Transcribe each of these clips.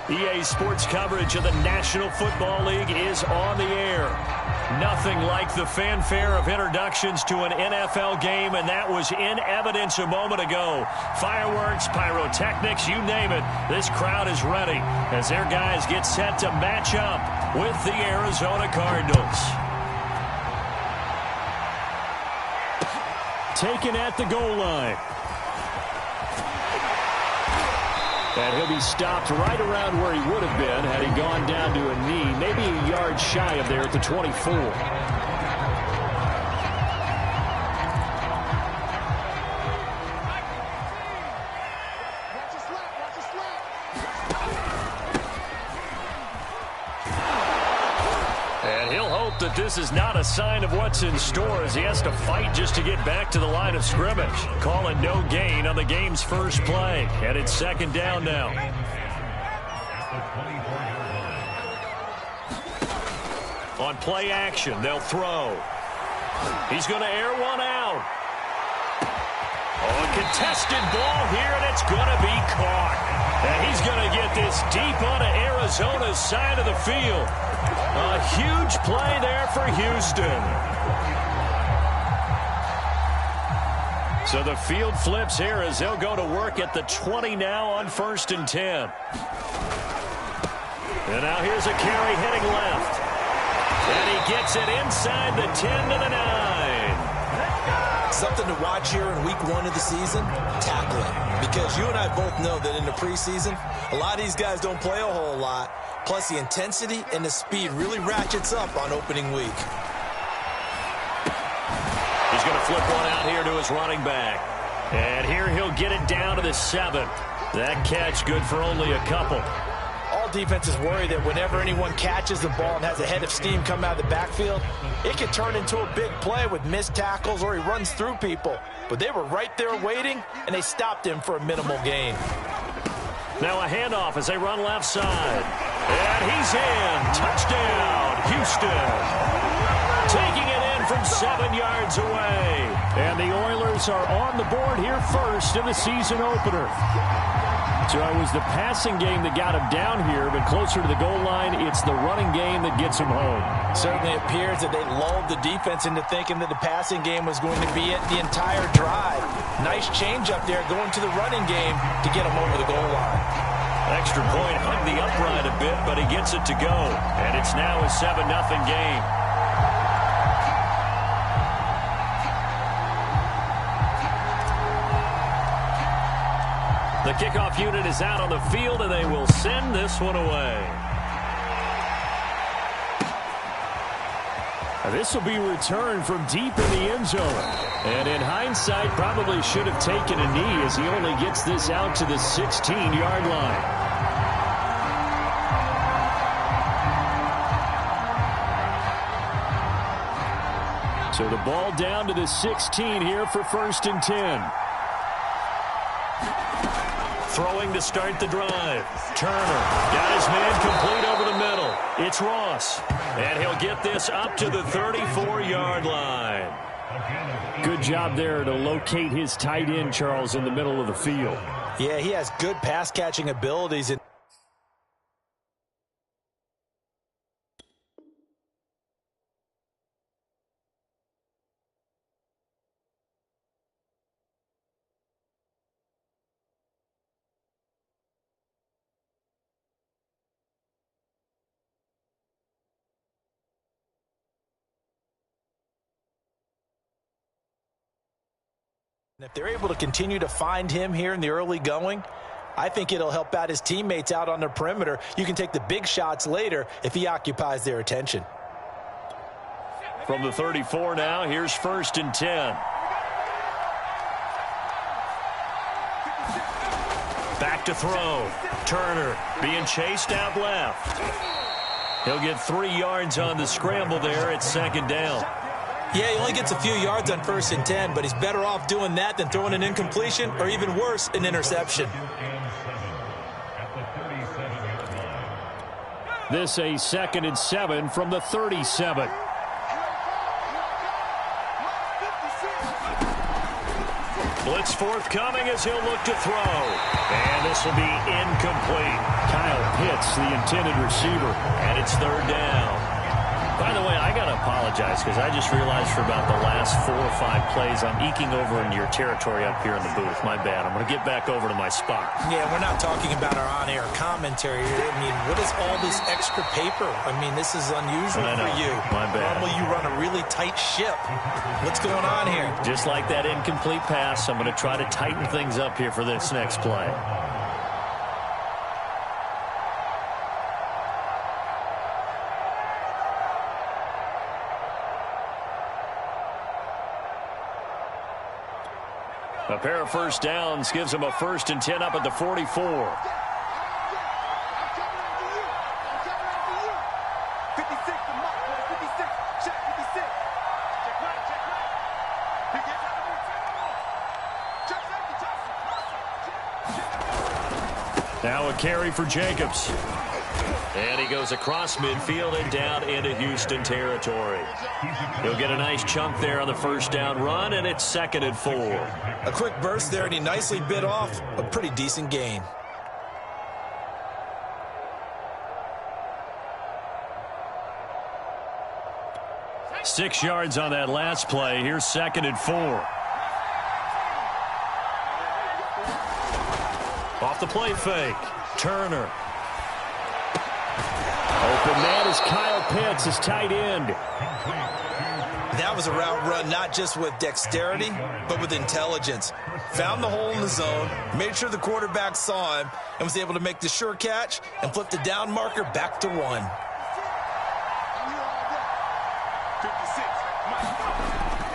EA Sports coverage of the National Football League is on the air. Nothing like the fanfare of introductions to an NFL game, and that was in evidence a moment ago. Fireworks, pyrotechnics, you name it. This crowd is ready as their guys get set to match up with the Arizona Cardinals. Taken at the goal line. And he'll be stopped right around where he would have been had he gone down to a knee, maybe a yard shy of there at the 24. That this is not a sign of what's in store as he has to fight just to get back to the line of scrimmage. Calling no gain on the game's first play. And it's second down now. On play action, they'll throw. He's going to air one out. Oh, a contested ball here, and it's going to be caught. And he's going to get this deep onto Arizona's side of the field. A huge play there for Houston. So the field flips here as they'll go to work at the 20 now on 1st and 10. And now here's a carry heading left. And he gets it inside the 10 to the 9. Something to watch here in week 1 of the season, tackling. Because you and I both know that in the preseason, a lot of these guys don't play a whole lot. Plus, the intensity and the speed really ratchets up on opening week. He's going to flip one out here to his running back. And here he'll get it down to the 7. That catch good for only a couple. All defenses worry that whenever anyone catches the ball and has a head of steam come out of the backfield, it can turn into a big play with missed tackles or he runs through people. But they were right there waiting, and they stopped him for a minimal gain. Now a handoff as they run left side. And he's in. Touchdown, Houston. Taking it in from 7 yards away. And the Oilers are on the board here first in the season opener. So it was the passing game that got him down here, but closer to the goal line, it's the running game that gets him home. Certainly appears that they lulled the defense into thinking that the passing game was going to be it the entire drive. Nice change up there going to the running game to get him over the goal line. Extra point hung the upright a bit, but he gets it to go. And it's now a 7-0 game. The kickoff unit is out on the field, and they will send this one away. This will be returned from deep in the end zone. And in hindsight, probably should have taken a knee as he only gets this out to the 16-yard line. So the ball down to the 16 here for 1st and 10. Throwing to start the drive. Turner got his man complete over the middle. It's Ross. And he'll get this up to the 34-yard line. Good job there to locate his tight end, Charles, in the middle of the field. Yeah, he has good pass-catching abilities. And if they're able to continue to find him here in the early going, I think it'll help out his teammates out on the perimeter. You can take the big shots later if he occupies their attention. From the 34 now, here's 1st and 10. Back to throw. Turner being chased out left. He'll get 3 yards on the scramble there at 2nd down. Yeah, he only gets a few yards on 1st and 10, but he's better off doing that than throwing an incompletion or even worse, an interception. This a 2nd and 7 from the 37. Blitz forthcoming as he'll look to throw. And this will be incomplete. Kyle Pitts, the intended receiver. And it's third down. By the way, I got to apologize because I just realized for about the last 4 or 5 plays, I'm eking over into your territory up here in the booth. My bad. I'm going to get back over to my spot. Yeah, we're not talking about our on-air commentary. I mean, what is all this extra paper? I mean, this is unusual for you. My bad. Normally you run a really tight ship. What's going on here? Just like that incomplete pass, I'm going to try to tighten things up here for this next play. A pair of first downs gives them a 1st and 10 up at the 44. Now a carry for Jacobs. And he goes across midfield and down into Houston territory. He'll get a nice chunk there on the first down run, and it's 2nd and 4. A quick burst there, and he nicely bit off a pretty decent gain. Six yards on that last play. Here's 2nd and 4. Off the play fake. Turner. Open man is Kyle Pitts, his tight end. That was a route run not just with dexterity, but with intelligence. Found the hole in the zone, made sure the quarterback saw him, and was able to make the sure catch and flip the down marker back to 1.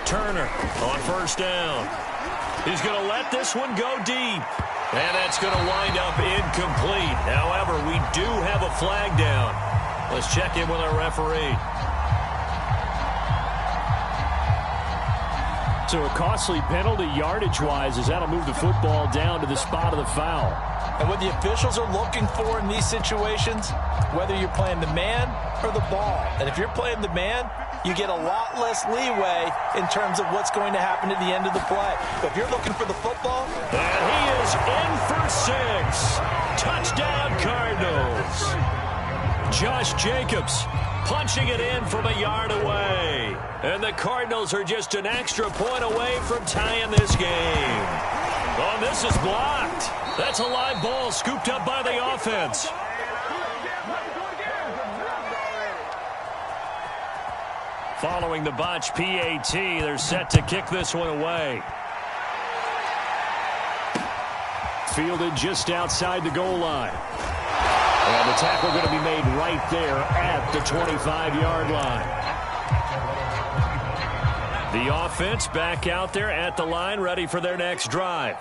Turner on first down. He's going to let this one go deep. And that's going to wind up incomplete. However, we do have a flag down. Let's check in with our referee. So a costly penalty yardage-wise as that'll move the football down to the spot of the foul. And what the officials are looking for in these situations, whether you're playing the man or the ball. And if you're playing the man, you get a lot less leeway in terms of what's going to happen at the end of the play. But if you're looking for the football. And he is in for 6. Touchdown, Cardinals. Josh Jacobs punching it in from a yard away. And the Cardinals are just an extra point away from tying this game. Oh, this is blocked. That's a live ball scooped up by the offense. Following the botch PAT, they're set to kick this one away. Fielded just outside the goal line. And the tackle going to be made right there at the 25-yard line. The offense back out there at the line, ready for their next drive.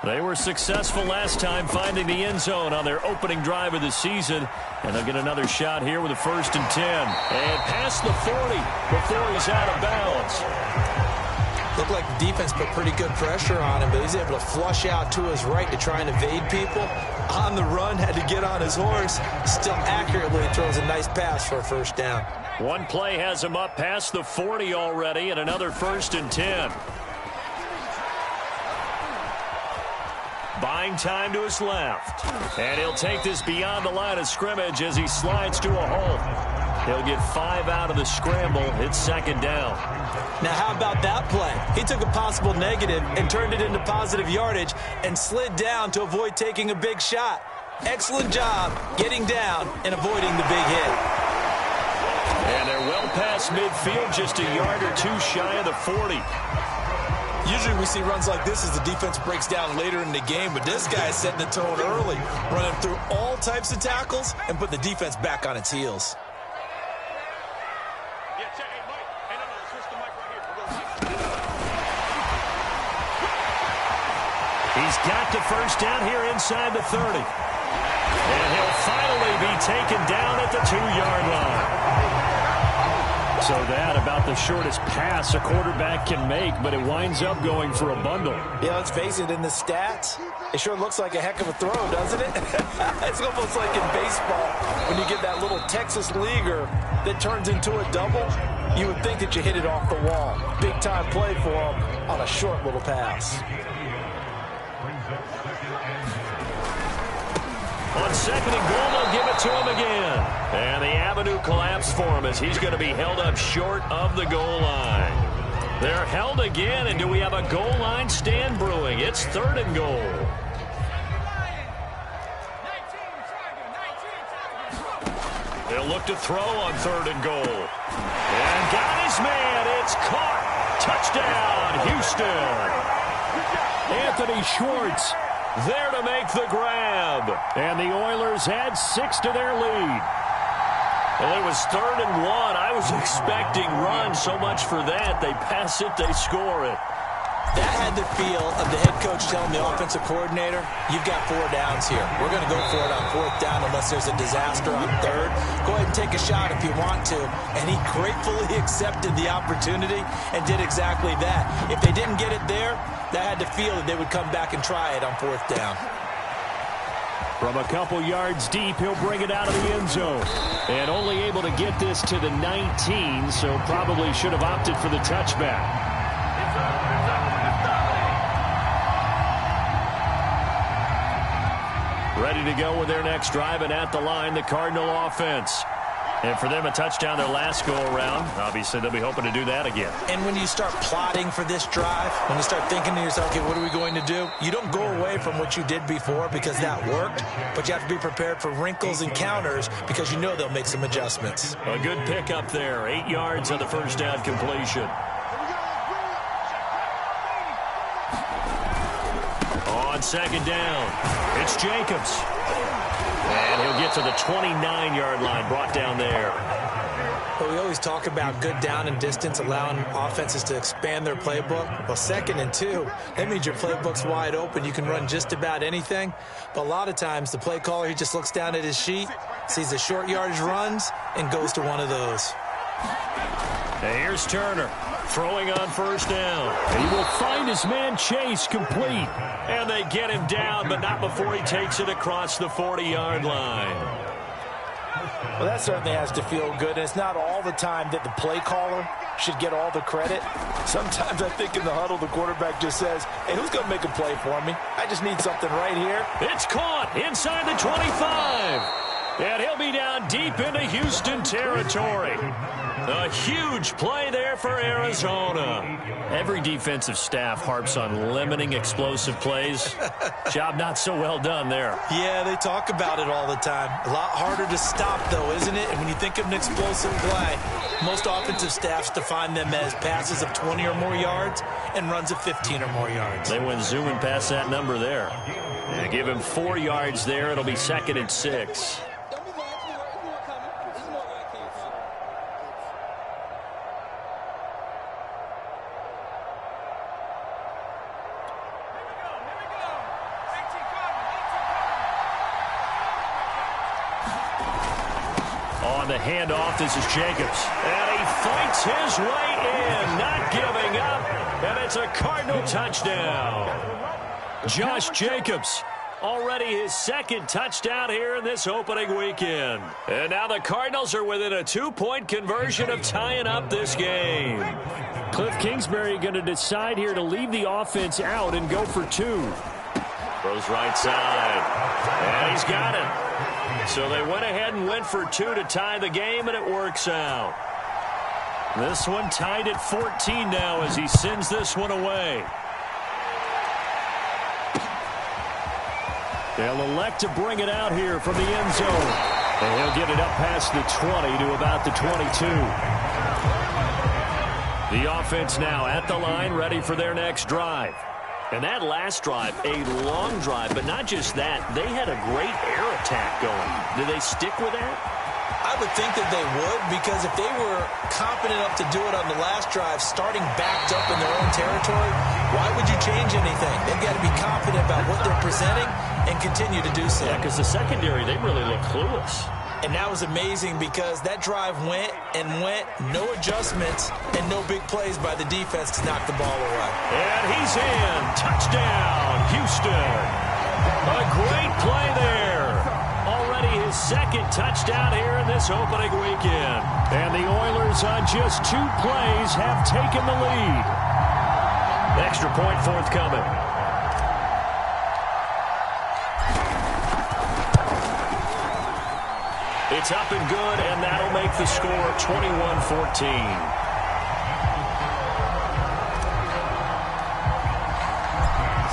They were successful last time finding the end zone on their opening drive of the season. And they'll get another shot here with a 1st and 10. And past the 40 before he's out of bounds. Looked like the defense put pretty good pressure on him, but he's able to flush out to his right to try and evade people. On the run, had to get on his horse. Still accurately throws a nice pass for a 1st down. One play has him up past the 40 already, and another 1st and 10. Buying time to his left. And he'll take this beyond the line of scrimmage as he slides to a halt. He'll get 5 out of the scramble. It's 2nd down. Now, how about that play? He took a possible negative and turned it into positive yardage and slid down to avoid taking a big shot. Excellent job getting down and avoiding the big hit. And they're well past midfield, just a yard or 2 shy of the 40. Usually we see runs like this as the defense breaks down later in the game, but this guy is setting the tone early, running through all types of tackles and putting the defense back on its heels. He's got the 1st down here inside the 30. And he'll finally be taken down at the 2-yard line. So that about the shortest pass a quarterback can make, but it winds up going for a bundle. Yeah, let's face it, in the stats, it sure looks like a heck of a throw, doesn't it? It's almost like in baseball when you get that little Texas leaguer that turns into a double. You would think that you hit it off the wall. Big-time play for him on a short little pass. On second and goal, they'll give it to him again. And the avenue collapsed for him as he's going to be held up short of the goal line. They're held again, and do we have a goal line stand brewing? It's third and goal. They'll look to throw on third and goal. And got his man. It's caught. Touchdown, Houston. Anthony Schwartz there to make the grab. And the Oilers add 6 to their lead. Well, it was third and 1. I was expecting run, so much for that. They pass it, they score it. That had the feel of the head coach telling the offensive coordinator, you've got 4 downs here. We're going to go for it on 4th down unless there's a disaster on 3rd. Go ahead and take a shot if you want to. And he gratefully accepted the opportunity and did exactly that. If they didn't get it there, that had the feel that they would come back and try it on 4th down. From a couple yards deep, he'll bring it out of the end zone. And only able to get this to the 19, so probably should have opted for the touchback. Ready to go with their next drive, and at the line, the Cardinal offense. And for them, a touchdown their last go-around. Obviously, they'll be hoping to do that again. And when you start plotting for this drive, when you start thinking to yourself, okay, what are we going to do? You don't go away from what you did before because that worked, but you have to be prepared for wrinkles and counters because you know they'll make some adjustments. A good pickup there. 8 yards on the first down completion. On second down, it's Jacobs. And he'll get to the 29-yard line, brought down there. Well, we always talk about good down and distance, allowing offenses to expand their playbook. Well, 2nd and 2, that means your playbook's wide open. You can run just about anything. But a lot of times, the play caller, he just looks down at his sheet, sees the short yardage runs, and goes to one of those. And here's Turner throwing on first down. And he will find his man Chase complete. And they get him down, but not before he takes it across the 40-yard line. Well, that certainly has to feel good. And it's not all the time that the play caller should get all the credit. Sometimes I think in the huddle, the quarterback just says, hey, who's going to make a play for me? I just need something right here. It's caught inside the 25. And he'll be down deep into Houston territory. A huge play there for Arizona. Every defensive staff harps on limiting explosive plays. Job not so well done there. Yeah, they talk about it all the time. A lot harder to stop, though, isn't it? And when you think of an explosive play, most offensive staffs define them as passes of 20 or more yards and runs of 15 or more yards. They went zooming past that number there. They give him 4 yards there. It'll be 2nd and 6. The handoff, this is Jacobs. And he fights his way in, not giving up. And it's a Cardinal touchdown. Josh Jacobs, already his 2nd touchdown here in this opening weekend. And now the Cardinals are within a 2-point conversion of tying up this game. Cliff Kingsbury going to decide here to leave the offense out and go for 2. Throws right side. And he's got it. So they went ahead and went for 2 to tie the game, and it works out. This one tied at 14 now as he sends this one away. They'll elect to bring it out here from the end zone. And he'll get it up past the 20 to about the 22. The offense now at the line, ready for their next drive. And that last drive, a long drive, but not just that. They had a great air attack going. Did they stick with that? I would think that they would, because if they were confident enough to do it on the last drive, starting backed up in their own territory, why would you change anything? They've got to be confident about what they're presenting and continue to do so. Yeah, because the secondary, they really look clueless. And that was amazing because that drive went and went, no adjustments, and no big plays by the defense to knock the ball away. And he's in. Touchdown, Houston. A great play there. Already his 2nd touchdown here in this opening weekend. And the Oilers on just 2 plays have taken the lead. Extra point forthcoming. It's up and good, and that'll make the score 21-14.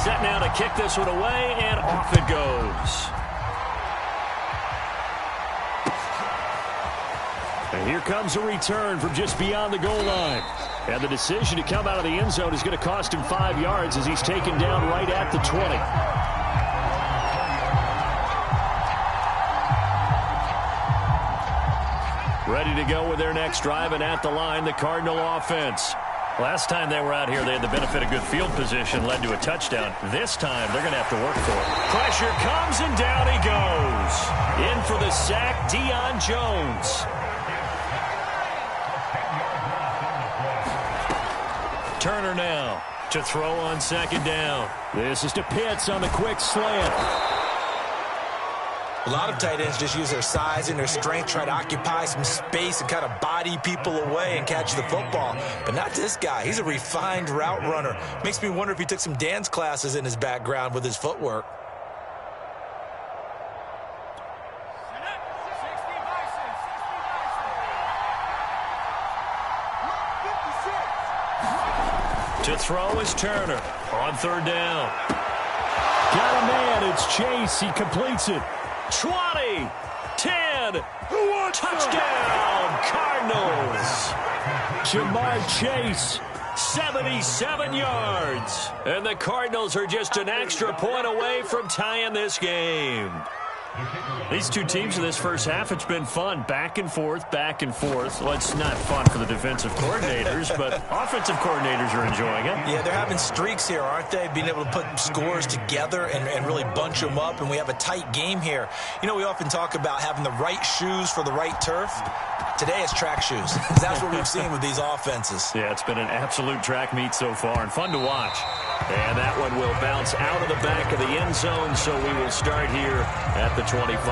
Set now to kick this one away, and off it goes. And here comes a return from just beyond the goal line. And the decision to come out of the end zone is going to cost him 5 yards as he's taken down right at the 20. Ready to go with their next drive, and at the line, the Cardinal offense. Last time they were out here, they had the benefit of good field position, led to a touchdown. This time, they're going to have to work for it. Pressure comes, and down he goes. In for the sack, Deion Jones. Turner now to throw on second down. This is to Pitts on the quick slant. A lot of tight ends just use their size and their strength, try to occupy some space and kind of body people away and catch the football. But not this guy. He's a refined route runner. Makes me wonder if he took some dance classes in his background with his footwork. To throw is Turner on third down. Got a man. It's Chase. He completes it. 20, 10, touchdown, Cardinals. Jamar Chase, 77 yards. And the Cardinals are just an extra point away from tying this game. These two teams in this first half, it's been fun. Back and forth, back and forth. Well, it's not fun for the defensive coordinators, but offensive coordinators are enjoying it. Yeah, they're having streaks here, aren't they? Being able to put scores together and really bunch them up, and we have a tight game here. You know, we often talk about having the right shoes for the right turf. Today it's track shoes. That's what we've seen with these offenses. Yeah, it's been an absolute track meet so far and fun to watch. And that one will bounce out of the back of the end zone, so we will start here at the 25.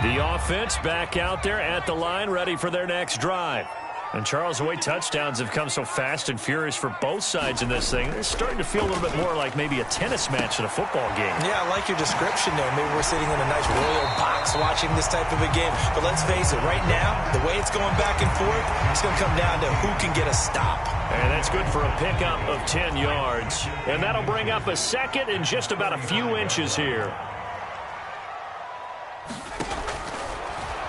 The offense back out there at the line, ready for their next drive. And Charles, the way touchdowns have come so fast and furious for both sides in this thing, it's starting to feel a little bit more like maybe a tennis match at a football game. Yeah, I like your description there. Maybe we're sitting in a nice royal box watching this type of a game. But let's face it, right now, the way it's going back and forth, it's going to come down to who can get a stop. And that's good for a pickup of 10 yards. And that'll bring up a second and just about a few inches here.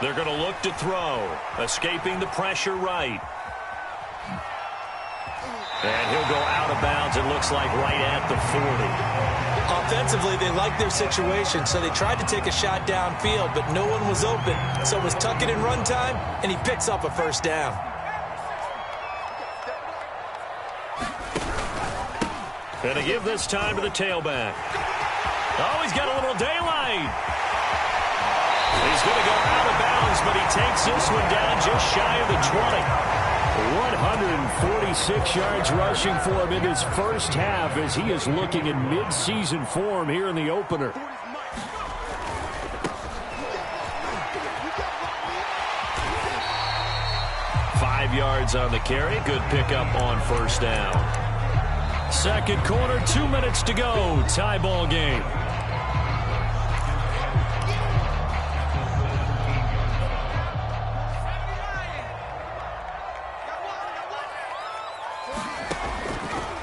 They're going to look to throw, escaping the pressure right. And he'll go out of bounds, it looks like right at the 40. Offensively, they like their situation, so they tried to take a shot downfield, but no one was open. So it was tuck it in run time, and he picks up a first down. And to give this time to the tailback. Oh, he's got a little daylight. He's going to go out of bounds, but he takes this one down just shy of the 20. 146 yards rushing for him in his first half as he is looking in mid-season form here in the opener. Five yards on the carry. Good pickup on first down. Second quarter, 2 minutes to go. Tie ball game.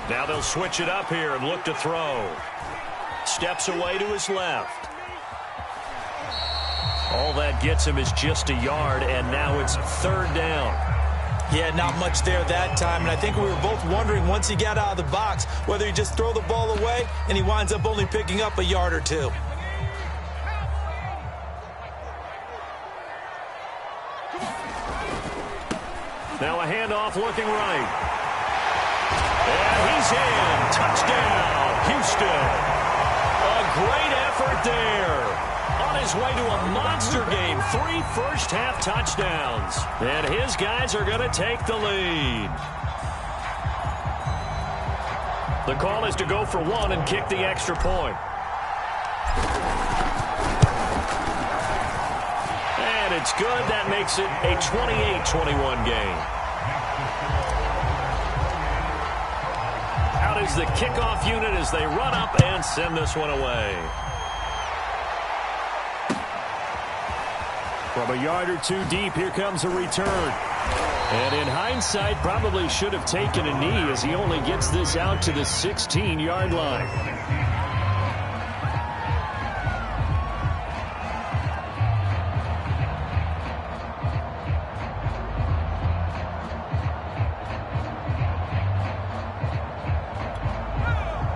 Now they'll switch it up here and look to throw. Steps away to his left. All that gets him is just a yard, and now it's third down. Yeah, not much there that time, and I think we were both wondering once he got out of the box whether he just throw the ball away, and he winds up only picking up a yard or two. Now a handoff looking right. And he's in. Touchdown, Houston. A great effort there. On his way to a monster game. 3 first-half touchdowns. And his guys are going to take the lead. The call is to go for one and kick the extra point. And it's good. That makes it a 28-21 game. Is the kickoff unit as they run up and send this one away. From a yard or two deep, here comes a return. And in hindsight, probably should have taken a knee as he only gets this out to the 16-yard line.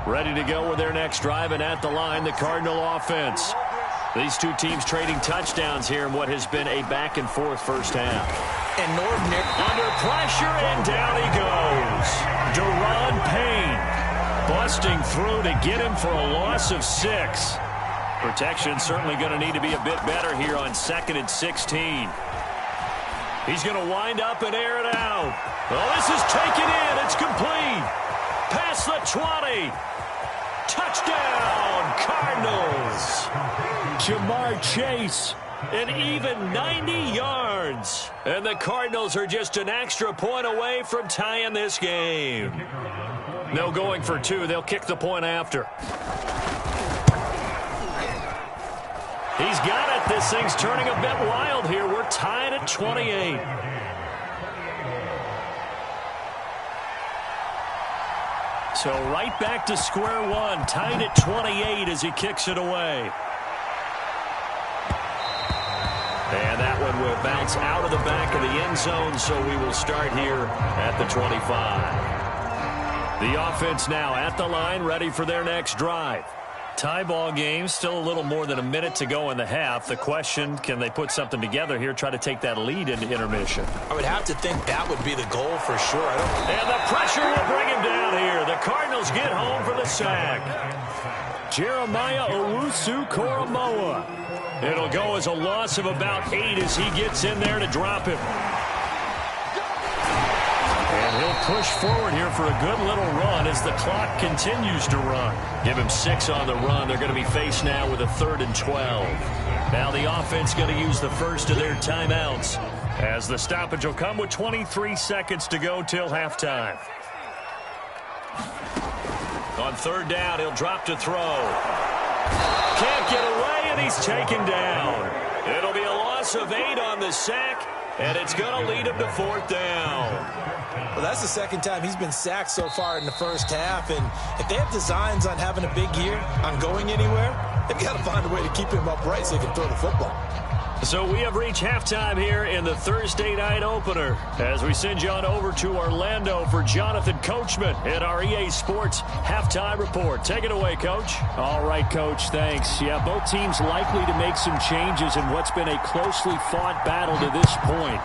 Ready to go with their next drive, and at the line, the Cardinal offense. These two teams trading touchdowns here in what has been a back-and-forth first half. And Norton under pressure, and down he goes. Daron Payne busting through to get him for a loss of 6. Protection certainly going to need to be a bit better here on 2nd and 16. He's going to wind up and air it out. Oh, this is taken in. It's complete. Past the 20. Touchdown, Cardinals. Jamar Chase, an even 90 yards. And the Cardinals are just an extra point away from tying this game. No going for 2. They'll kick the point after. He's got it. This thing's turning a bit wild here. We're tied at 28. So right back to square one, tied at 28 as he kicks it away. And that one will bounce out of the back of the end zone, so we will start here at the 25. The offense now at the line, ready for their next drive. Tie ball game, still a little more than a minute to go in the half. The question, can they put something together here, try to take that lead into intermission? I would have to think that would be the goal for sure. And the pressure will bring him down here. The Cardinals get home for the sack. Jeremiah Owusu-Koramoah. It'll go as a loss of about 8 as he gets in there to drop him. And he'll push forward here for a good little run as the clock continues to run. Give him 6 on the run. They're going to be faced now with a 3rd and 12. Now the offense going to use the first of their timeouts as the stoppage will come with 23 seconds to go till halftime. On 3rd down, he'll drop to throw. Can't get away, and he's taken down. It'll be a loss of 8 on the sack, and it's going to lead him to 4th down. Well, that's the second time he's been sacked so far in the first half, and if they have designs on having a big year, on going anywhere, they've got to find a way to keep him upright so he can throw the football. So we have reached halftime here in the Thursday night opener as we send you on over to Orlando for Jonathan Coachman at our EA Sports Halftime Report. Take it away, Coach. All right, Coach, thanks. Yeah, both teams likely to make some changes in what's been a closely fought battle to this point.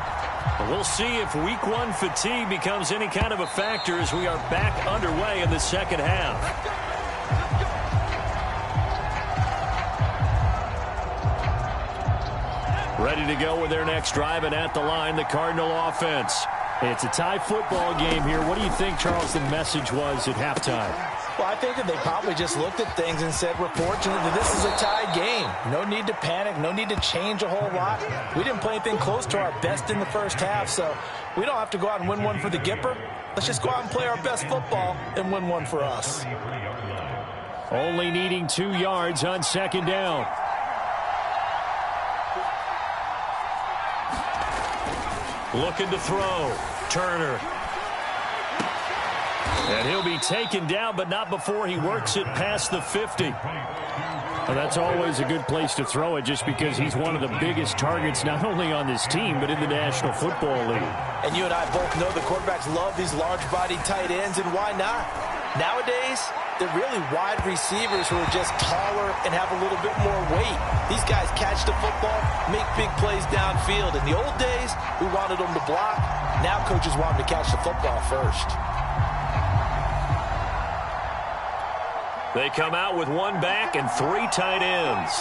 But we'll see if Week 1 fatigue becomes any kind of a factor as we are back underway in the second half. Ready to go with their next drive, and at the line, the Cardinal offense. It's a tie football game here. What do you think, Charles, the message was at halftime? Well, I think that they probably just looked at things and said, we're fortunate that this is a tie game. No need to panic, no need to change a whole lot. We didn't play anything close to our best in the first half, so we don't have to go out and win one for the Gipper. Let's just go out and play our best football and win one for us. Only needing 2 yards on 2nd down. Looking to throw. Turner. And he'll be taken down, but not before he works it past the 50. Well, that's always a good place to throw it just because he's one of the biggest targets not only on this team but in the National Football League. And you and I both know the quarterbacks love these large-bodied tight ends, and why not? Nowadays, they're really wide receivers who are just taller and have a little bit more weight. These guys catch the football, make big plays downfield. In the old days, we wanted them to block. Now coaches want them to catch the football first. They come out with 1 back and 3 tight ends.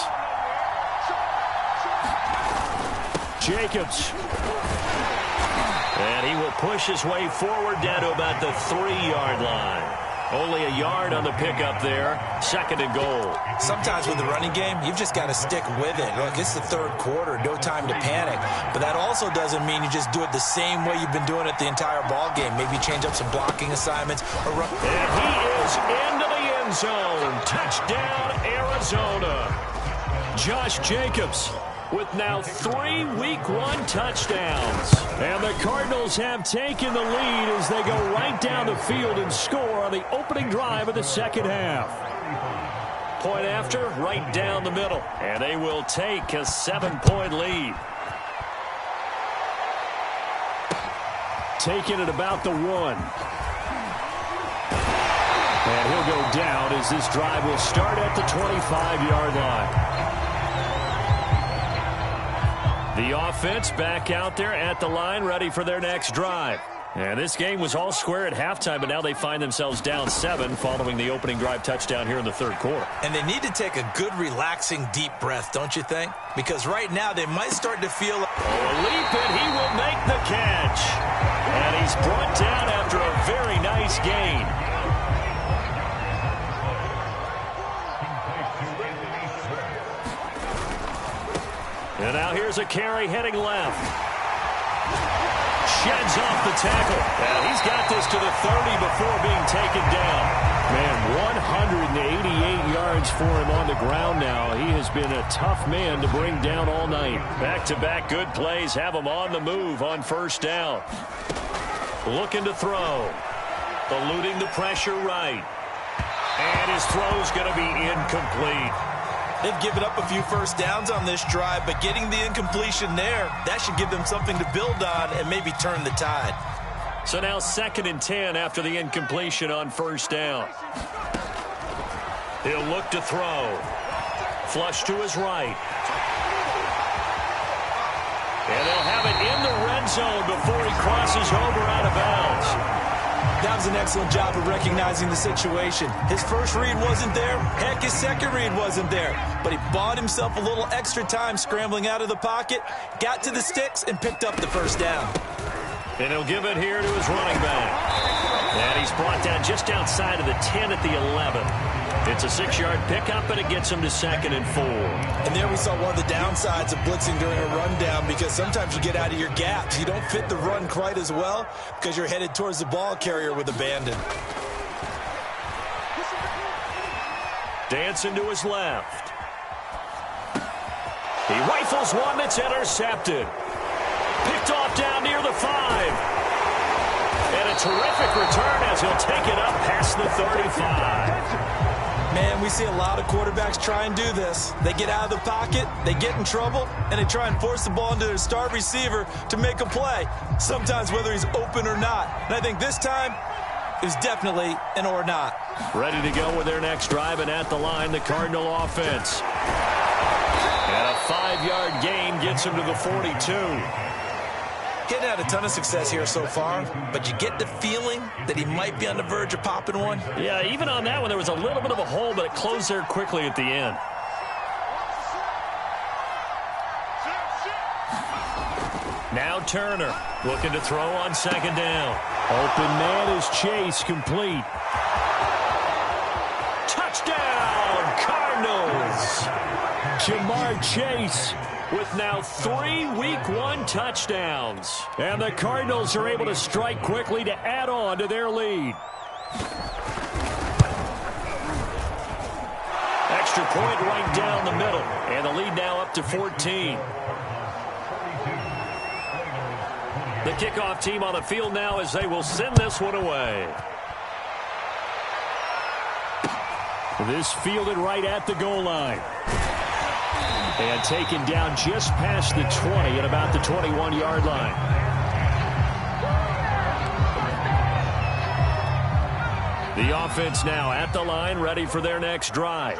Jacobs. And he will push his way forward down to about the 3-yard line. Only a yard on the pickup there. 2nd and goal. Sometimes with the running game, you've just got to stick with it. Look, it's the 3rd quarter. No time to panic. But that also doesn't mean you just do it the same way you've been doing it the entire ball game. Maybe change up some blocking assignments. Or run. And he is into the end zone. Touchdown, Arizona. Josh Jacobs with now 3 Week 1 touchdowns. And the Cardinals have taken the lead as they go right down the field and score on the opening drive of the second half. Point after, right down the middle. And they will take a 7-point lead. Taking it about the 1. And he'll go down as this drive will start at the 25-yard line. The offense back out there at the line, ready for their next drive. And this game was all square at halftime, but now they find themselves down 7 following the opening drive touchdown here in the third quarter. And they need to take a good, relaxing, deep breath, don't you think? Because right now they might start to feel... A leap, and he will make the catch. And he's brought down after a very nice gain. And now here's a carry heading left. Sheds off the tackle. And he's got this to the 30 before being taken down. Man, 188 yards for him on the ground now. He has been a tough man to bring down all night. Back-to-back good plays have him on the move on first down. Looking to throw. Eluding the pressure right. And his throw's going to be incomplete. They've given up a few first downs on this drive, but getting the incompletion there, that should give them something to build on and maybe turn the tide. So now 2nd and 10 after the incompletion on first down. He'll look to throw. Flush to his right. And they'll have it in the red zone before he crosses over out of bounds. That was an excellent job of recognizing the situation. His first read wasn't there. Heck, his second read wasn't there. But he bought himself a little extra time scrambling out of the pocket, got to the sticks, and picked up the first down. And he'll give it here to his running back. And he's brought down just outside of the 10 at the 11. It's a 6-yard pickup, and it gets him to 2nd and 4. And there we saw one of the downsides of blitzing during a rundown, because sometimes you get out of your gaps. You don't fit the run quite as well because you're headed towards the ball carrier with abandon. Dancing to his left. He rifles one that's intercepted. Picked off down near the 5. And a terrific return as he'll take it up past the 35. Man, we see a lot of quarterbacks try and do this. They get out of the pocket, they get in trouble, and they try and force the ball into their star receiver to make a play, sometimes whether he's open or not. And I think this time, it was definitely an or not. Ready to go with their next drive, and at the line, the Cardinal offense. And a 5-yard gain gets him to the 42. Getting had a ton of success here so far, but you get the feeling that he might be on the verge of popping one. Yeah, even on that one, there was a little bit of a hole, but it closed there quickly at the end. Now Turner looking to throw on 2nd down. Open man is Chase, complete. Touchdown, Cardinals! Jamar Chase with now 3 Week 1 touchdowns. And the Cardinals are able to strike quickly to add on to their lead. Extra point right down the middle. And the lead now up to 14. The kickoff team on the field now as they will send this one away. This fielded right at the goal line. And taken down just past the 20 at about the 21-yard line. The offense now at the line, ready for their next drive.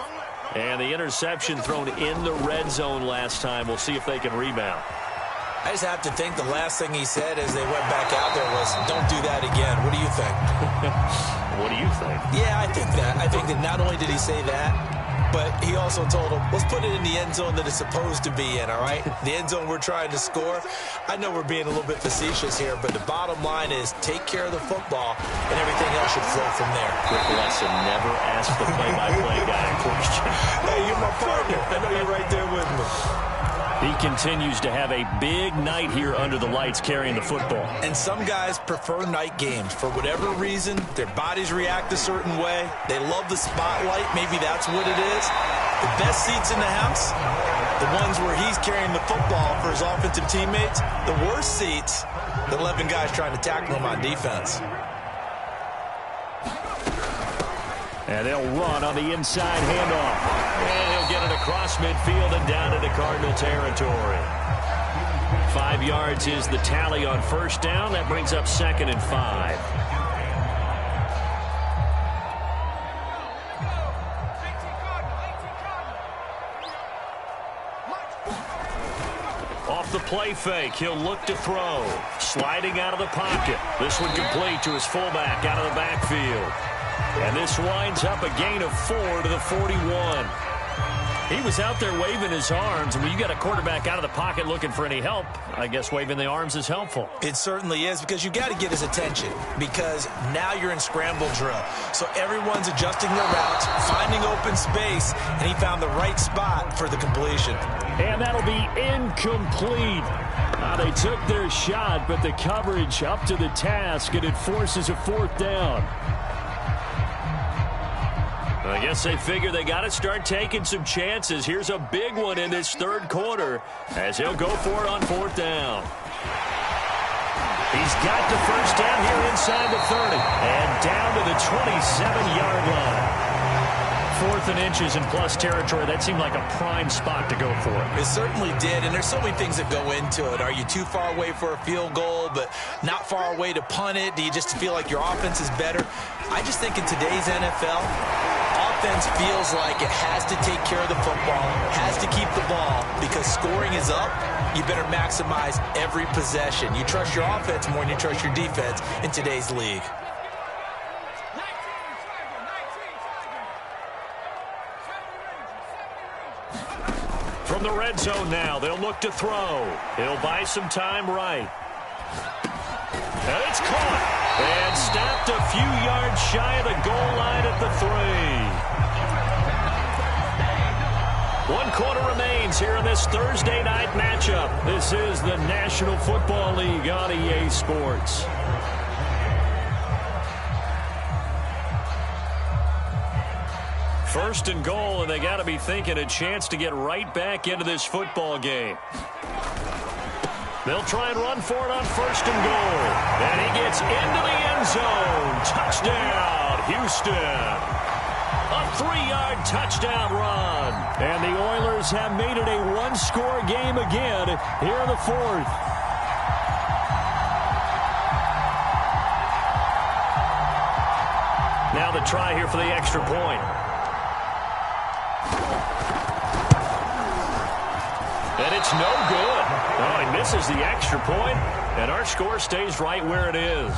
And the interception thrown in the red zone last time. We'll see if they can rebound. I just have to think the last thing he said as they went back out there was, don't do that again. What do you think? What do you think? Yeah, I think that. I think that not only did he say that, but he also told him, let's put it in the end zone that it's supposed to be in, all right? The end zone we're trying to score. I know we're being a little bit facetious here, but the bottom line is take care of the football, and everything else should flow from there. Quick lesson, never ask the play-by-play guy a question. Hey, you're my partner. I know you're right there with me. He continues to have a big night here under the lights carrying the football. And some guys prefer night games. For whatever reason, their bodies react a certain way. They love the spotlight. Maybe that's what it is. The best seats in the house The ones where he's carrying the football for his offensive teammates, the worst seats, the 11 guys trying to tackle him on defense. And they'll run on the inside handoff. And he'll get it across midfield and down into Cardinal territory. 5 yards is the tally on first down. That brings up 2nd and 5. Off the play fake, he'll look to throw. Sliding out of the pocket. This one complete to his fullback out of the backfield. And this winds up a gain of 4 to the 41. He was out there waving his arms, and when you got a quarterback out of the pocket looking for any help, I guess waving the arms is helpful. It certainly is, because you got to get his attention, because now you're in scramble drill. So everyone's adjusting their routes, finding open space, and he found the right spot for the completion. And that'll be incomplete. They took their shot, but the coverage up to the task, and it forces a 4th down. I guess they figure they got to start taking some chances. Here's a big one in this 3rd quarter as he'll go for it on 4th down. He's got the first down here inside the 30 and down to the 27-yard line. 4th and inches in plus territory. That seemed like a prime spot to go for it. It certainly did, and there's so many things that go into it. Are you too far away for a field goal, but not far away to punt it? Do you just feel like your offense is better? I just think in today's NFL, offense feels like it has to take care of the football, has to keep the ball, because scoring is up. You better maximize every possession. You trust your offense more than you trust your defense in today's league. From the red zone now, they'll look to throw. He'll buy some time right. And it's caught. And stopped a few yards shy of the goal line at the 3. 1 quarter remains here in this Thursday night matchup. This is the National Football League on EA Sports. First and goal, and they got to be thinking a chance to get right back into this football game. They'll try and run for it on first and goal. And he gets into the end zone. Touchdown, Houston. A 3-yard touchdown run. And the Oilers have made it a 1-score game again here in the 4th. Now the try here for the extra point. And it's no good. Oh, he misses the extra point, and our score stays right where it is.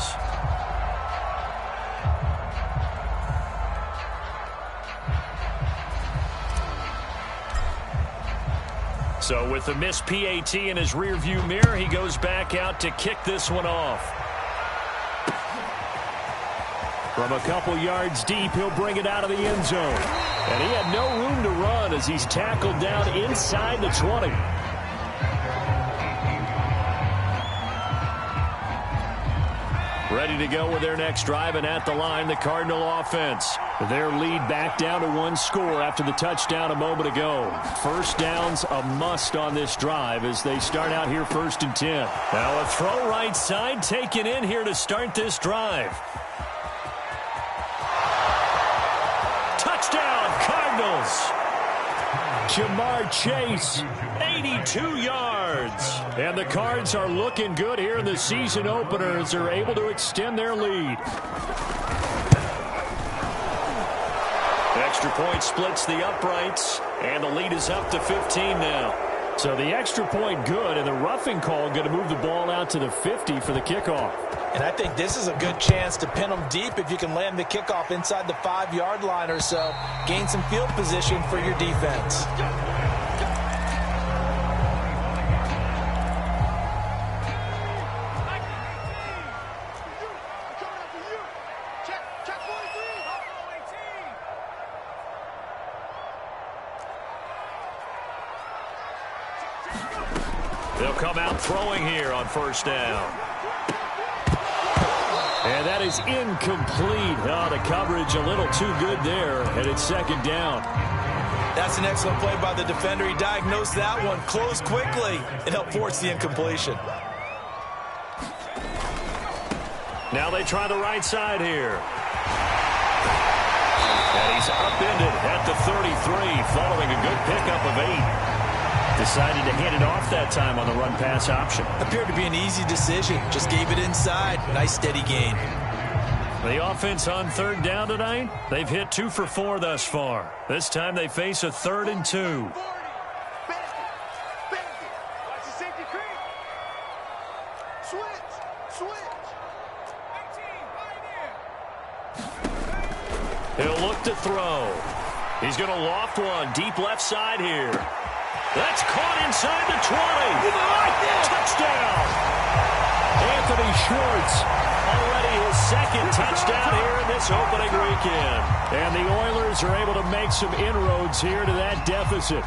So with the missed PAT in his rearview mirror, he goes back out to kick this one off. From a couple yards deep, he'll bring it out of the end zone. And he had no room to run as he's tackled down inside the 20. Ready to go with their next drive, and at the line, the Cardinal offense. Their lead back down to 1 score after the touchdown a moment ago. First down's a must on this drive as they start out here 1st and 10. Now a throw right side taken in here to start this drive. Touchdown, Cardinals. Jamar Chase, 82 yards. And the Cards are looking good here in the season opener as they're able to extend their lead. Extra point splits the uprights, and the lead is up to 15 now. So the extra point good, and the roughing call going to move the ball out to the 50 for the kickoff. And I think this is a good chance to pin them deep if you can land the kickoff inside the 5-yard line or so. Gain some field position for your defense. They'll come out throwing here on first down. And that is incomplete. Oh, the coverage a little too good there, and it's second down. That's an excellent play by the defender. He diagnosed that one, closed quickly, and helped force the incompletion. Now they try the right side here. And he's upended at the 33 following a good pickup of 8. Decided to hand it off that time on the run-pass option. Appeared to be an easy decision. Just gave it inside. Nice steady gain. The offense on 3rd down tonight, they've hit 2 for 4 thus far. This time they face a 3rd and 2. He'll look to throw. He's going to loft one deep left side here. That's caught inside the 20. Touchdown. Anthony Schwartz, already his 2nd touchdown here in this opening weekend. And the Oilers are able to make some inroads here to that deficit.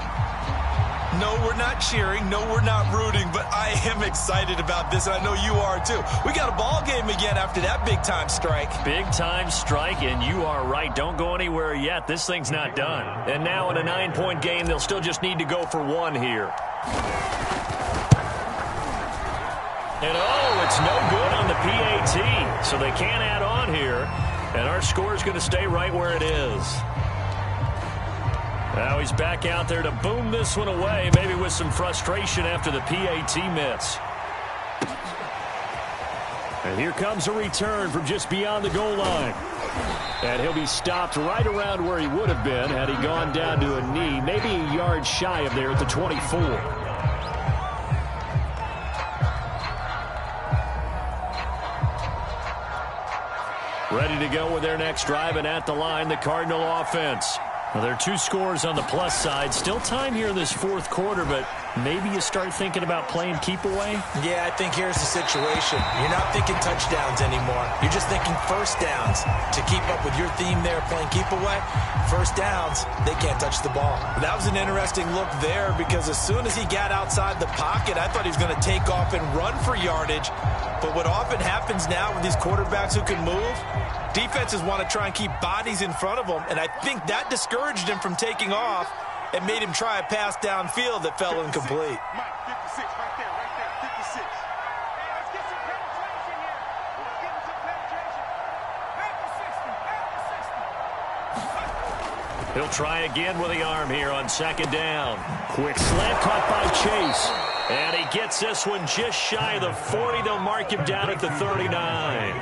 No, we're not cheering. No, we're not rooting. But I am excited about this, and I know you are too. We got a ball game again after that big-time strike. Big-time strike, and you are right. Don't go anywhere yet. This thing's not done. And now in a 9-point game, they'll still just need to go for 1 here. And oh, it's no good on the PAT. So they can't add on here. And our score is going to stay right where it is. Now he's back out there to boom this one away, maybe with some frustration after the PAT miss. And here comes a return from just beyond the goal line. And he'll be stopped right around where he would have been had he gone down to a knee, maybe a yard shy of there at the 24. Ready to go with their next drive, and at the line, the Cardinal offense. Well, there are 2 scores on the plus side. Still time here in this 4th quarter, but maybe you start thinking about playing keep away? Yeah, I think here's the situation. You're not thinking touchdowns anymore. You're just thinking first downs. To keep up with your theme there, playing keep away, first downs, they can't touch the ball. That was an interesting look there because as soon as he got outside the pocket, I thought he was going to take off and run for yardage. But what often happens now with these quarterbacks who can move, defenses want to try and keep bodies in front of them, and I think that discouraged him from taking off and made him try a pass downfield that fell incomplete. He'll try again with the arm here on 2nd down. Quick slant caught by Chase. And he gets this one just shy of the 40. They'll mark him down at the 39.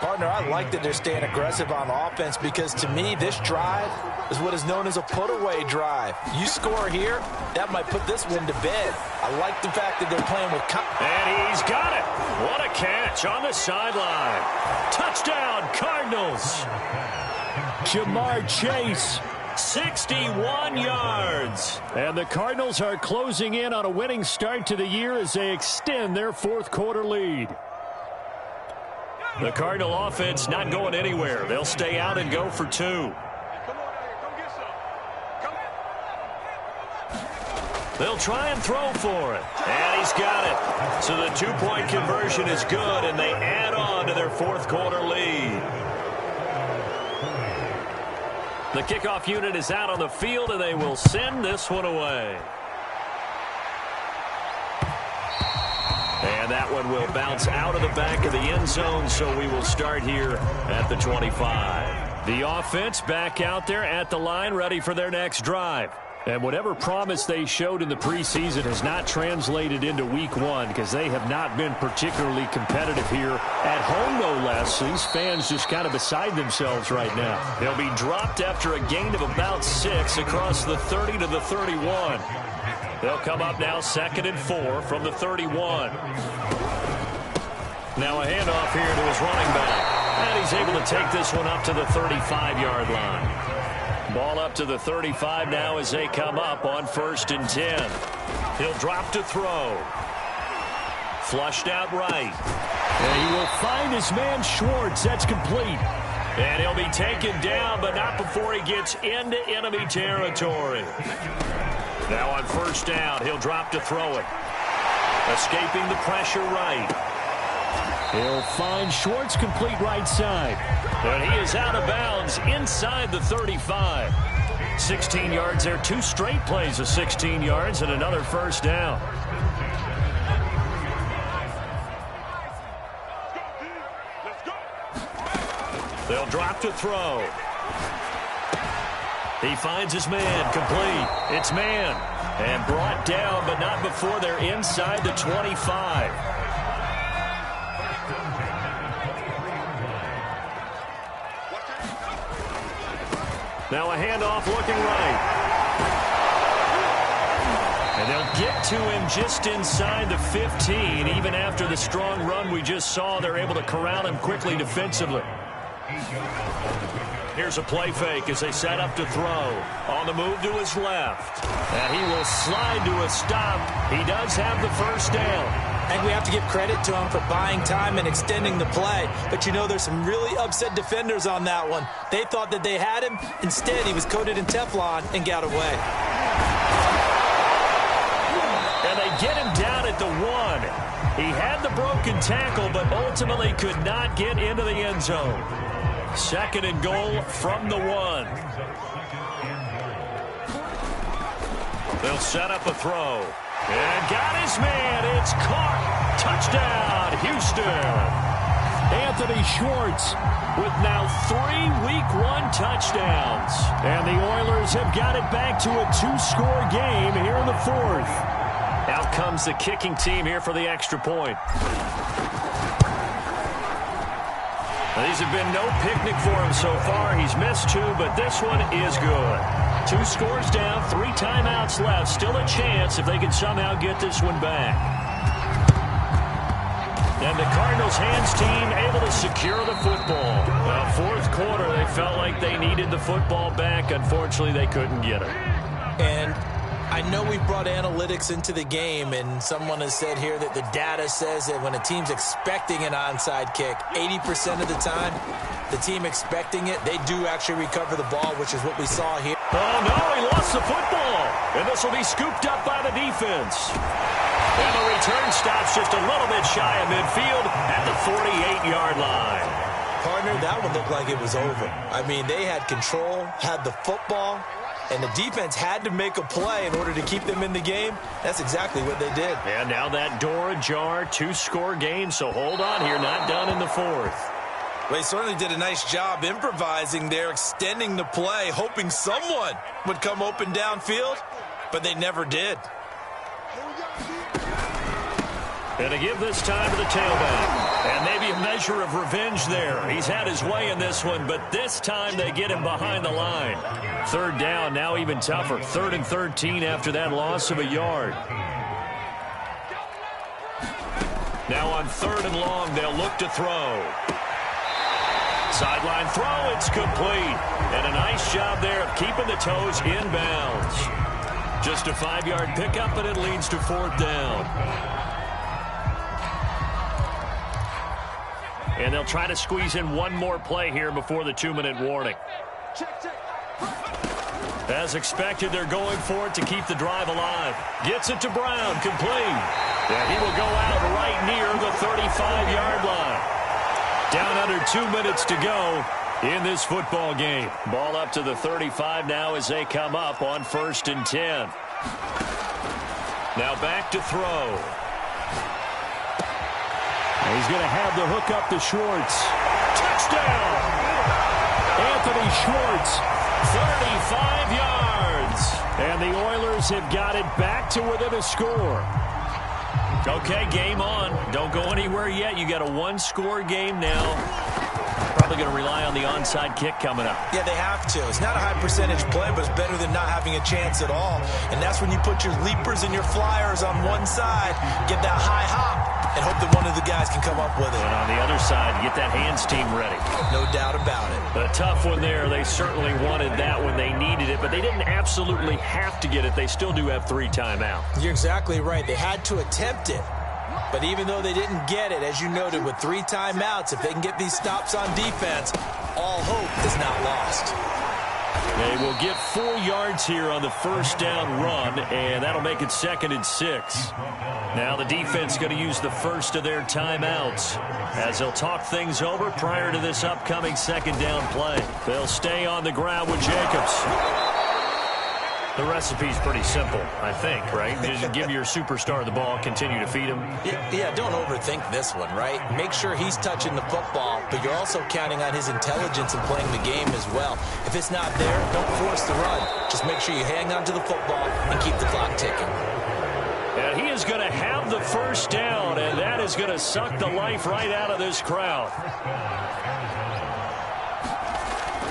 Partner, I like that they're staying aggressive on offense because to me, this drive is what is known as a put-away drive. You score here, that might put this one to bed. I like the fact that they're playing with... And he's got it. What a catch on the sideline. Touchdown, Cardinals. Jamar Chase, 61 yards. And the Cardinals are closing in on a winning start to the year as they extend their 4th quarter lead. The Cardinal offense not going anywhere. They'll stay out and go for 2. They'll try and throw for it. And he's got it. So the 2-point conversion is good, and they add on to their 4th quarter lead. The kickoff unit is out on the field, and they will send this one away. And that one will bounce out of the back of the end zone, so we will start here at the 25. The offense back out there at the line, ready for their next drive. And whatever promise they showed in the preseason has not translated into week 1 because they have not been particularly competitive here at home, no less. These fans just kind of beside themselves right now. They'll be dropped after a gain of about 6 across the 30 to the 31. They'll come up now 2nd and 4 from the 31. Now a handoff here to his running back. And he's able to take this one up to the 35-yard line. Ball up to the 35 now as they come up on 1st and 10. He'll drop to throw. Flushed out right. And he will find his man Schwartz. That's complete. And he'll be taken down, but not before he gets into enemy territory. Now on 1st down, he'll drop to throw it. Escaping the pressure right. He'll find Schwartz complete right side. And he is out of bounds inside the 35. 16 yards there, 2 straight plays of 16 yards and another first down. They'll drop to throw. He finds his man, complete. It's man. And brought down, but not before they're inside the 25. Now a handoff looking right. And they'll get to him just inside the 15. Even after the strong run we just saw, they're able to corral him quickly defensively. Here's a play fake as they set up to throw. On the move to his left. And he will slide to a stop. He does have the first down. And we have to give credit to him for buying time and extending the play. But you know, there's some really upset defenders on that one. They thought that they had him. Instead, he was coated in Teflon and got away. And they get him down at the 1. He had the broken tackle, but ultimately could not get into the end zone. 2nd and goal from the 1. They'll set up a throw. And got his man. It's caught. Touchdown, Houston. Anthony Schwartz with now 3 Week 1 touchdowns. And the Oilers have got it back to a 2-score game here in the 4th. Out comes the kicking team here for the extra point. Now, these have been no picnic for him so far. He's missed 2, but this one is good. 2 scores down, 3 timeouts left. Still a chance if they can somehow get this one back. And the Cardinals' hands team able to secure the football. Well, 4th quarter, they felt like they needed the football back. Unfortunately, they couldn't get it. And I know we brought analytics into the game, and someone has said here that the data says that when a team's expecting an onside kick, 80% of the time, the team expecting it, they do actually recover the ball, which is what we saw here. Oh, no, he lost the football. And this will be scooped up by the defense. And the return stops just a little bit shy of midfield at the 48-yard line. Partner, that one looked like it was over. I mean, they had control, had the football, and the defense had to make a play in order to keep them in the game. That's exactly what they did. And now that door ajar, 2-score game, so hold on here, not done in the 4th. Well, they certainly did a nice job improvising there, extending the play, hoping someone would come open downfield, but they never did. And to give this time to the tailback. And maybe a measure of revenge there. He's had his way in this one, but this time they get him behind the line. 3rd down, now even tougher. 3rd and 13 after that loss of a yard. Now on 3rd and long, they'll look to throw. Sideline throw, it's complete. And a nice job there of keeping the toes inbounds. Just a 5-yard pickup, and it leads to 4th down. And they'll try to squeeze in one more play here before the 2-minute warning. As expected, they're going for it to keep the drive alive. Gets it to Brown, complete. And he will go out right near the 35-yard line. Down under 2 minutes to go in this football game. Ball up to the 35 now as they come up on 1st and 10. Now back to throw. He's going to have the hook up to Schwartz. Touchdown! Anthony Schwartz, 35 yards. And the Oilers have got it back to within a score. Okay, game on. Don't go anywhere yet. You got a 1-score game now. Probably going to rely on the onside kick coming up. Yeah, they have to. It's not a high percentage play, but it's better than not having a chance at all. And that's when you put your leapers and your flyers on one side, get that high hop, and hope that one of the guys can come up with it. And on the other side, get that hands team ready. No doubt about it. A tough one there. They certainly wanted that when they needed it, but they didn't absolutely have to get it. They still do have 3 timeouts. You're exactly right. They had to attempt it. But even though they didn't get it, as you noted, with 3 timeouts, if they can get these stops on defense, all hope is not lost. They will get 4 yards here on the 1st down run, and that'll make it 2nd and 6. Now the defense going to use the first of their timeouts as they'll talk things over prior to this upcoming 2nd down play. They'll stay on the ground with Jacobs. The recipe's pretty simple, I think, right? Just give your superstar the ball, continue to feed him. Yeah, don't overthink this one, right? Make sure he's touching the football, but you're also counting on his intelligence in playing the game as well. If it's not there, don't force the run. Just make sure you hang on to the football and keep the clock ticking. And he is going to have the first down, and that is going to suck the life right out of this crowd.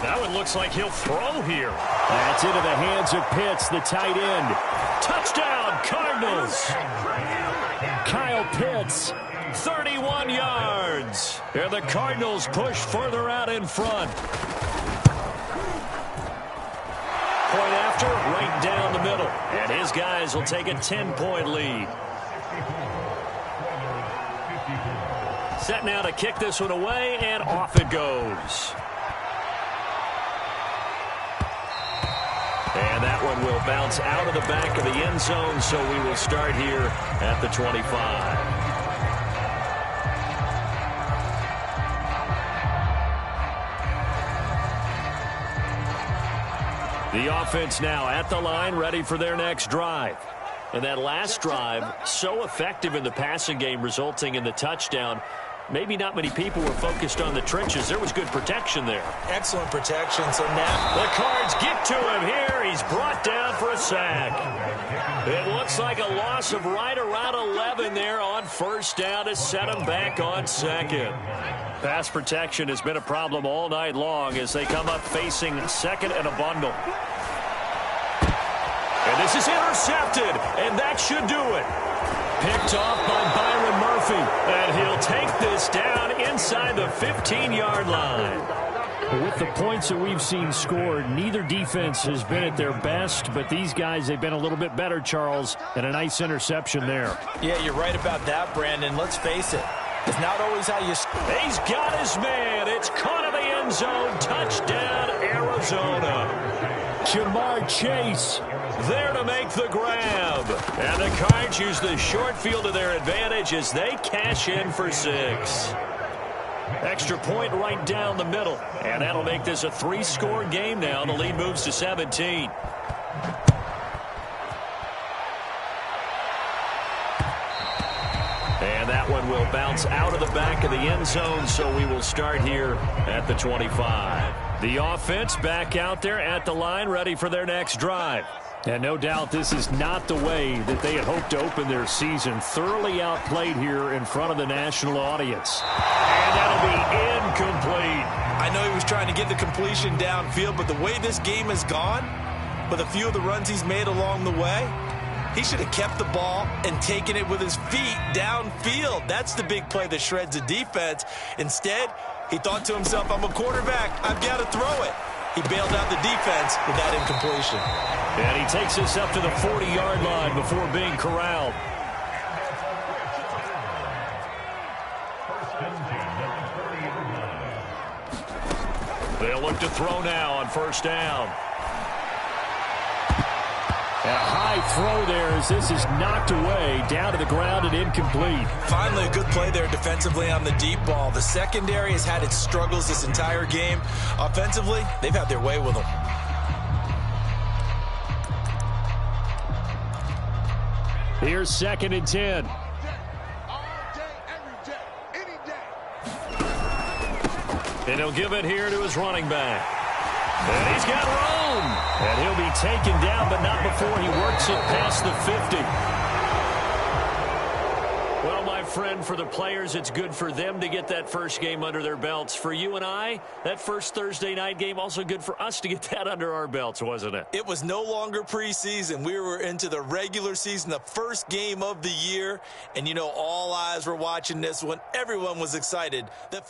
Now it looks like he'll throw here. That's into the hands of Pitts, the tight end. Touchdown, Cardinals. Kyle Pitts, 31 yards. And the Cardinals push further out in front. Point after, right down the middle. And his guys will take a 10-point lead. Set now to kick this one away, and off it goes. And that one will bounce out of the back of the end zone, so we will start here at the 25. The offense now at the line, ready for their next drive. And that last drive, so effective in the passing game, resulting in the touchdown. Maybe not many people were focused on the trenches. There was good protection there. Excellent protection. So now the Cards get to him here. He's brought down for a sack. It looks like a loss of right around 11 there on first down to set him back on second. Pass protection has been a problem all night long as they come up facing second and a bundle. And this is intercepted, and that should do it. Picked off by Byron Murphy, and he'll take this down inside the 15-yard line. With the points that we've seen scored, neither defense has been at their best, but these guys, they've been a little bit better, Charles, and a nice interception there. Yeah, you're right about that, Brandon. Let's face it. It's not always how you... He's got his man. It's caught in the end zone. Touchdown, Arizona. Jamar Chase there to make the grab. And the Cards use the short field to their advantage as they cash in for 6. Extra point right down the middle. And that'll make this a 3-score game now. The lead moves to 17. And that one will bounce out of the back of the end zone, so we will start here at the 25. The offense back out there at the line, ready for their next drive. And no doubt this is not the way that they had hoped to open their season. Thoroughly outplayed here in front of the national audience. And that'll be incomplete. I know he was trying to get the completion downfield, but the way this game has gone, with a few of the runs he's made along the way, he should have kept the ball and taken it with his feet downfield. That's the big play that shreds the defense. Instead, he thought to himself, I'm a quarterback. I've got to throw it. He bailed out the defense with that incompletion. And he takes us up to the 40-yard line before being corralled. They'll look to throw now on first down. And a high throw there as this is knocked away, down to the ground and incomplete. Finally, a good play there defensively on the deep ball. The secondary has had its struggles this entire game. Offensively, they've had their way with them. Here's 2nd and 10. And he'll give it here to his running back. And he's got room. And he'll be taken down, but not before he works it past the 50. Well, my friend, for the players, it's good for them to get that first game under their belts. For you and I, that first Thursday night game, also good for us to get that under our belts, wasn't it? It was no longer preseason. We were into the regular season, the first game of the year. And, you know, all eyes were watching this one. Everyone was excited that